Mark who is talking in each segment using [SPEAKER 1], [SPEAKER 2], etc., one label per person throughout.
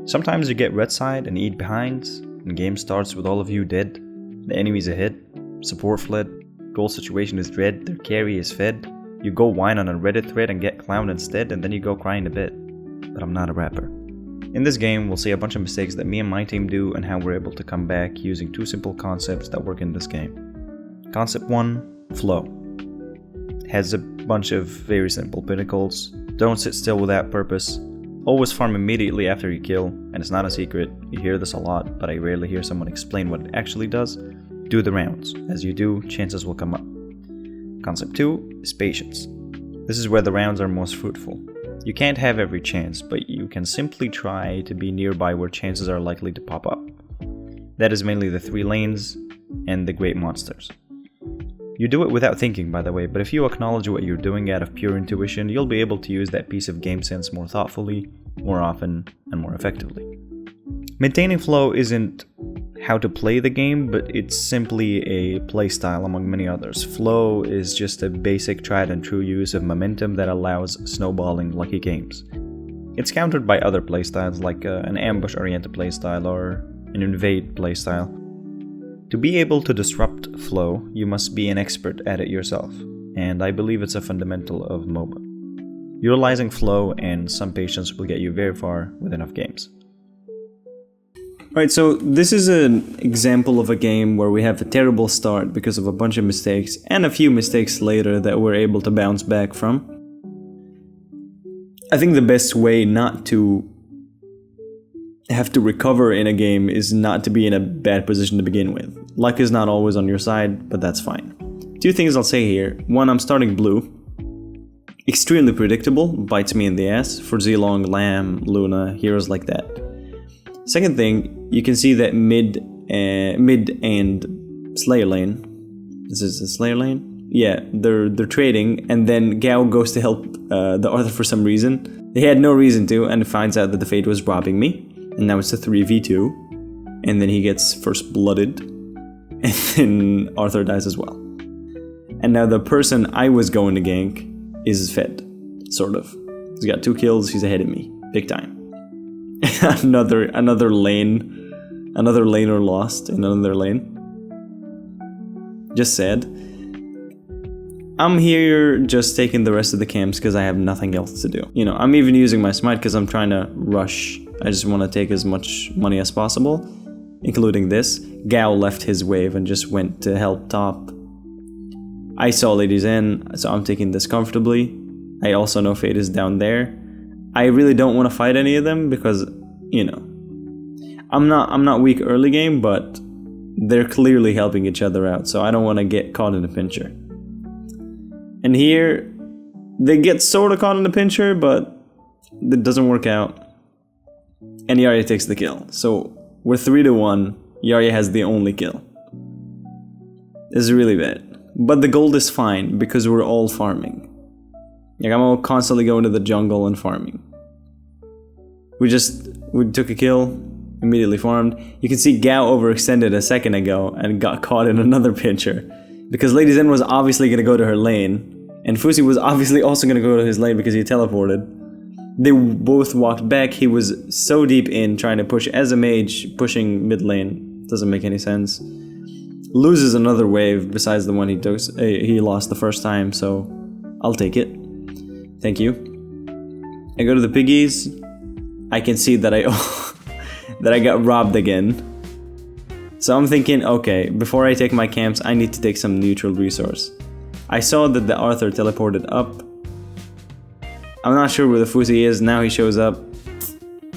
[SPEAKER 1] Sometimes you get red side and eat behinds, and game starts with all of you dead, the enemy's ahead, support fled, goal situation is dread, their carry is fed, you go whine on a Reddit thread and get clowned instead, and then you go crying a bit. But I'm not a rapper. In this game, we'll see a bunch of mistakes that me and my team do and how we're able to come back using two simple concepts that work in this game. Concept 1, flow. Has a bunch of very simple pinnacles. Don't sit still without purpose. Always farm immediately after you kill, and it's not a secret, you hear this a lot, but I rarely hear someone explain what it actually does. Do the rounds. As you do, chances will come up. Concept 2 is patience. This is where the rounds are most fruitful. You can't have every chance, but you can simply try to be nearby where chances are likely to pop up. That is mainly the 3 lanes and the great monsters. You do it without thinking, by the way, but if you acknowledge what you're doing out of pure intuition, you'll be able to use that piece of game sense more thoughtfully, more often, and more effectively. Maintaining flow isn't how to play the game, but it's simply a playstyle among many others. Flow is just a basic tried and true use of momentum that allows snowballing lucky games. It's countered by other playstyles like an ambush-oriented playstyle or an invade playstyle. To be able to disrupt flow, you must be an expert at it yourself, and I believe it's a fundamental of Moba. Utilizing flow and some patience will get you very far with enough games. Alright, so this is an example of a game where we have a terrible start because of a bunch of mistakes, and a few mistakes later that we're able to bounce back from. I think the best way not to have to recover in a game is not to be in a bad position to begin with. Luck is not always on your side, but that's fine. 2 things I'll say here. 1, I'm starting blue. Extremely predictable, bites me in the ass for Zilong, Lamb, Luna, heroes like that. Second thing, you can see that mid and Slayer lane. This is the Slayer lane? Yeah, they're trading, and then Gao goes to help the Arthur for some reason. They had no reason to, and finds out that the Fade was robbing me. And now it's a 3v2, and then he gets first blooded, and then Arthur dies as well. And now the person I was going to gank is fed, sort of. He's got 2 kills, he's ahead of me, big time. another laner lost in another lane. Just sad. I'm here just taking the rest of the camps because I have nothing else to do. You know, I'm even using my smite because I'm trying to rush. I just want to take as much money as possible, including this. Gao left his wave and just went to help top. I saw Ladies in, so I'm taking this comfortably. I also know Fade is down there. I really don't want to fight any of them because, you know, I'm not weak early game, but they're clearly helping each other out, so I don't want to get caught in a pincher. And here, they get sort of caught in a pincher, but it doesn't work out. And Yarya takes the kill. So we're 3-1. Yarya has the only kill. This is really bad. But the gold is fine because we're all farming. Like, I'm all constantly going to the jungle and farming. We took a kill, immediately farmed. You can see Gao overextended a second ago and got caught in another pincher. Because Lady Zen was obviously going to go to her lane, and Fusi was obviously also going to go to his lane because he teleported. They both walked back. He was so deep in trying to push as a mage, pushing mid lane. Doesn't make any sense. Loses another wave besides the one he lost the first time, so I'll take it. Thank you. I go to the piggies. I can see that I got robbed again. So I'm thinking, okay, before I take my camps, I need to take some neutral resource. I saw that the Arthur teleported up. I'm not sure where the Fusi is. Now he shows up.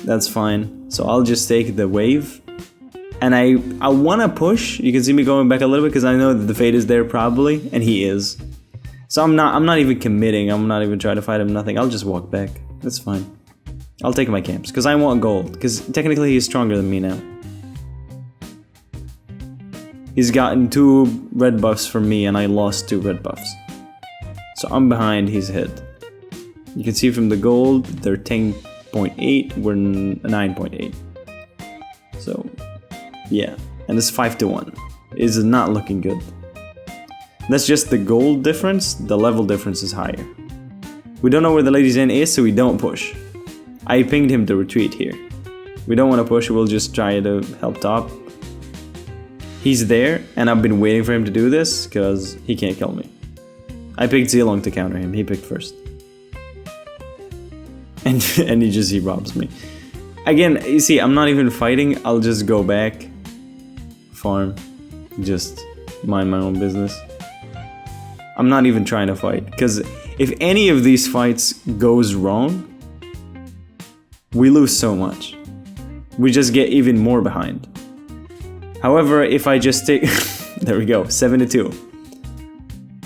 [SPEAKER 1] That's fine. So I'll just take the wave. And I want to push. You can see me going back a little bit because I know that the Fade is there probably, and he is. So I'm not even committing. I'm not even trying to fight him, nothing. I'll just walk back. That's fine. I'll take my camps because I want gold. Because technically he's stronger than me now. He's gotten 2 red buffs from me and I lost 2 red buffs. So I'm behind, he's ahead. You can see from the gold, they're 10.8, we're 9.8. So, yeah. And it's 5-1. It's not looking good. That's just the gold difference, the level difference is higher. We don't know where the Lady Zen is, so we don't push. I pinged him to retreat here. We don't want to push, we'll just try to help top. He's there, and I've been waiting for him to do this, because he can't kill me. I picked Zilong to counter him, he picked first. And he robs me. Again, you see, I'm not even fighting, I'll just go back, farm, just mind my own business. I'm not even trying to fight, because if any of these fights goes wrong, we lose so much. We just get even more behind. However, if I just take... there we go, 7-2.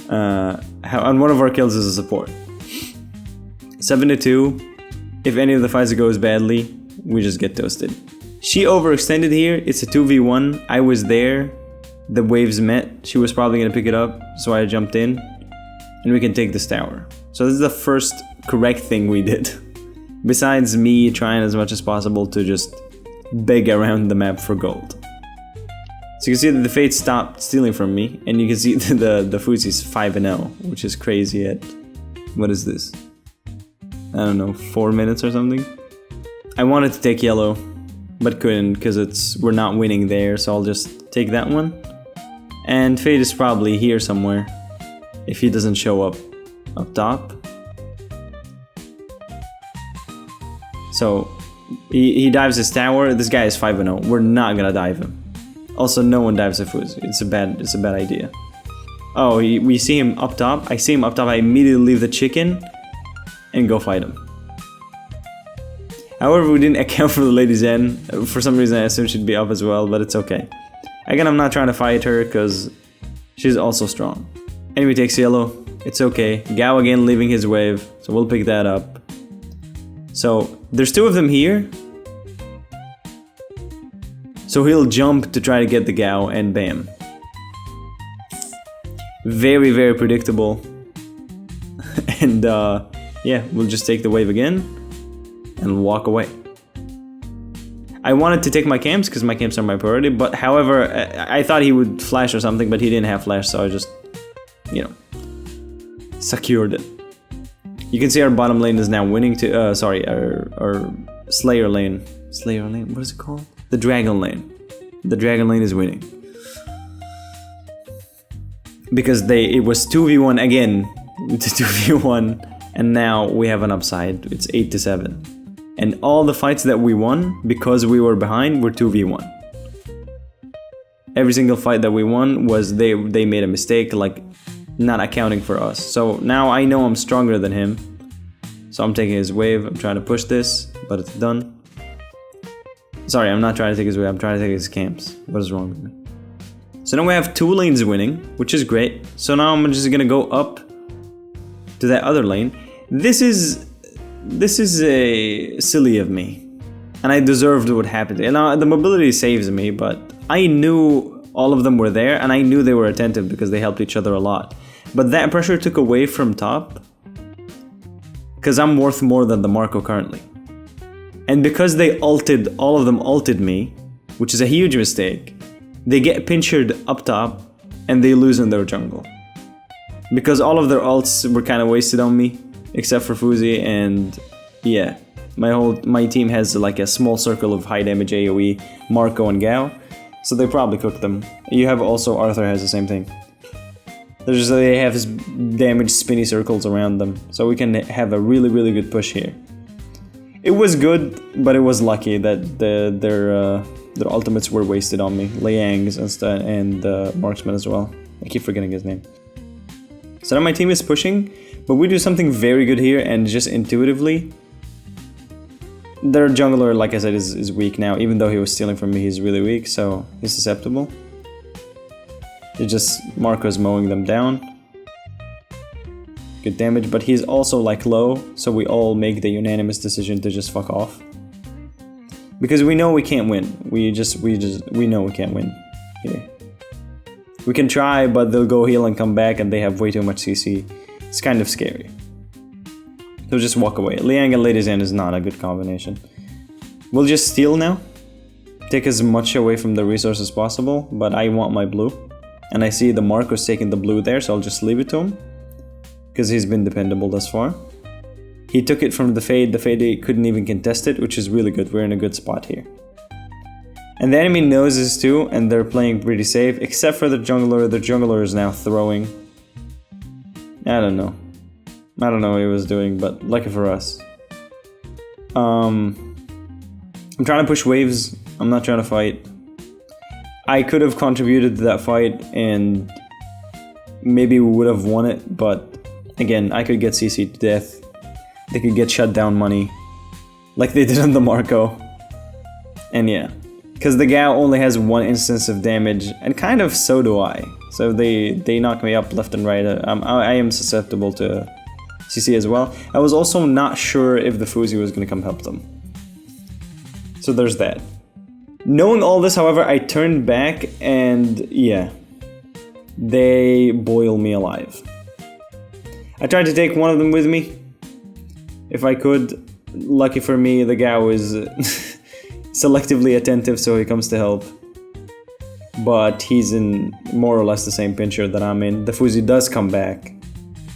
[SPEAKER 1] And one of our kills is a support. 7-2. If any of the fights goes badly, we just get toasted. She overextended here. It's a 2v1. I was there. The waves met. She was probably going to pick it up, so I jumped in. And we can take this tower. So this is the first correct thing we did. Besides me trying as much as possible to just beg around the map for gold. So you can see that the Fate stopped stealing from me. And you can see the Fuzi's 5-0, which is crazy at... What is this? I don't know, 4 minutes or something? I wanted to take yellow, but couldn't because we're not winning there, so I'll just take that one. And Fate is probably here somewhere, if he doesn't show up top. So, he dives his tower. This guy is 5-0. We're not gonna dive him. Also, no one dives a Fuz. It's a bad idea. Oh, we see him up top. I see him up top. I immediately leave the chicken and go fight him. However, we didn't account for the Lady Zen. For some reason, I assumed she'd be up as well, but it's okay. Again, I'm not trying to fight her because she's also strong. Enemy takes yellow. It's okay. Gao again leaving his wave, so we'll pick that up. So, there's two of them here. So he'll jump to try to get the Gao, and bam. Very, very predictable. And yeah, we'll just take the wave again and walk away. I wanted to take my camps because my camps are my priority, but however, I thought he would flash or something, but he didn't have flash, so I just, you know, secured it. You can see our bottom lane is now winning to, sorry, our Slayer lane. Slayer lane, what is it called? The Dragon lane. The Dragon lane is winning. Because it was 2v1 again, it's 2v1, and now we have an upside. It's 8-7. And all the fights that we won, because we were behind, were 2v1. Every single fight that we won was they made a mistake, like not accounting for us. So now I know I'm stronger than him. So I'm taking his wave, I'm trying to push this, but it's done. Sorry, I'm not trying to take his wave, I'm trying to take his camps. What is wrong with me? So now we have 2 lanes winning, which is great. So now I'm just gonna go up to that other lane. This is silly of me, and I deserved what happened. And the mobility saves me, but I knew all of them were there, and I knew they were attentive because they helped each other a lot. But that pressure took away from top, because I'm worth more than the Marco currently. And because they ulted, all of them ulted me, which is a huge mistake, they get pinched up top, and they lose in their jungle. Because all of their ults were kind of wasted on me, except for Fuzi, and yeah, my team has like a small circle of high damage AoE, Marco and Gao, so they probably cooked them. You have also Arthur has the same thing. They have this damage spinny circles around them, so we can have a really, really good push here. It was good, but it was lucky that their ultimates were wasted on me. Liang's and Marksman as well. I keep forgetting his name. So now my team is pushing, but we do something very good here, and just intuitively, their jungler, like I said, is weak now. Even though he was stealing from me, he's really weak, so he's susceptible. It's just Marco's mowing them down. Good damage, but he's also like low, so we all make the unanimous decision to just fuck off. Because we know we can't win. We know we can't win here. We can try, but they'll go heal and come back, and they have way too much CC. It's kind of scary. So just walk away. Liang and Lady Zan is not a good combination. We'll just steal now. Take as much away from the resource as possible, but I want my blue. And I see the Marco's taking the blue there, so I'll just leave it to him. Because he's been dependable thus far. He took it from the Fade couldn't even contest it, which is really good. We're in a good spot here. And the enemy knows this too, and they're playing pretty safe, except for the jungler. The jungler is now throwing. I don't know what he was doing, but lucky for us. I'm trying to push waves. I'm not trying to fight. I could have contributed to that fight and maybe we would have won it, but again, I could get CC'd to death. They could get shut down money, like they did on the Marco. And yeah, because the Gao only has 1 instance of damage, and kind of so do I. So they knock me up left and right. I am susceptible to CC as well. I was also not sure if the Fuzi was going to come help them. So there's that. Knowing all this, however, I turned back and yeah, they boil me alive. I tried to take one of them with me, if I could. Lucky for me, the Gao is selectively attentive, so he comes to help. But he's in more or less the same pincher that I'm in. The Fuzi does come back,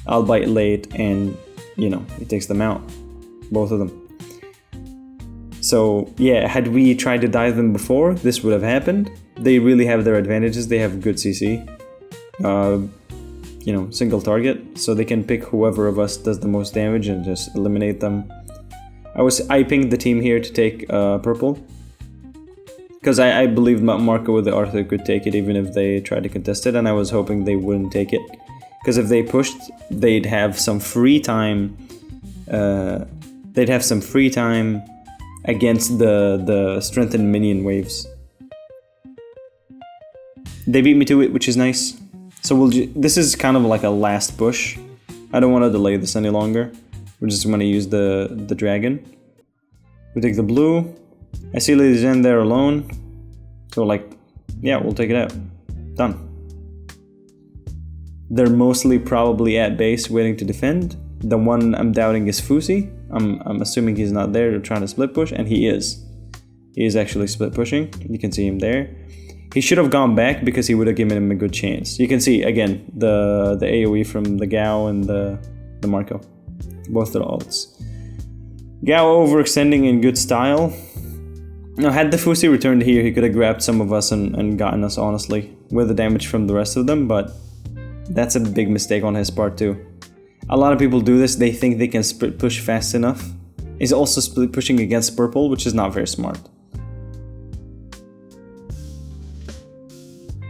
[SPEAKER 1] albeit late, and you know, he takes them out, both of them. So yeah, had we tried to dive them before, this would have happened. They really have their advantages. They have good CC, you know, single target, so they can pick whoever of us does the most damage and just eliminate them. I pinged the team here to take purple, because I believed Marco with the Arthur could take it even if they tried to contest it, and I was hoping they wouldn't take it, because if they pushed, they'd have some free time. Against the strengthened minion waves. They beat me to it, which is nice. So this is kind of like a last push. I don't want to delay this any longer. We're just going to use the dragon. We take the blue. I see Lady Zen there alone. So like, yeah, we'll take it out. Done. They're mostly probably at base waiting to defend. The one I'm doubting is Fuzi. I'm assuming he's not there. They're trying to split push, and he is. He is actually split pushing. You can see him there. He should have gone back because he would have given him a good chance. You can see again the AoE from the Gao and the Marco, both the ults. Gao overextending in good style. Now, had the Fuzi returned here, he could have grabbed some of us and gotten us, honestly, with the damage from the rest of them. But that's a big mistake on his part too. A lot of people do this. They think they can split push fast enough. He's also split pushing against purple, which is not very smart.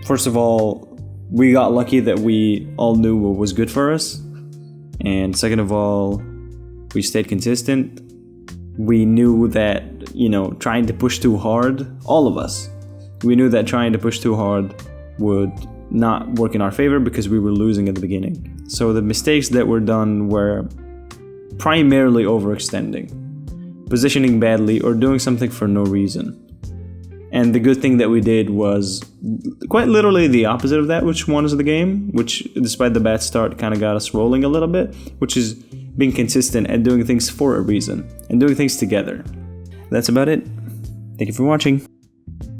[SPEAKER 1] First of all, we got lucky that we all knew what was good for us. And second of all, we stayed consistent. We knew that, you know, trying to push too hard, all of us, we knew that trying to push too hard would not work in our favor because we were losing at the beginning. So the mistakes that were done were primarily overextending, positioning badly, or doing something for no reason. And the good thing that we did was quite literally the opposite of that, which won us the game, which despite the bad start kind of got us rolling a little bit, which is being consistent and doing things for a reason and doing things together. That's about it. Thank you for watching.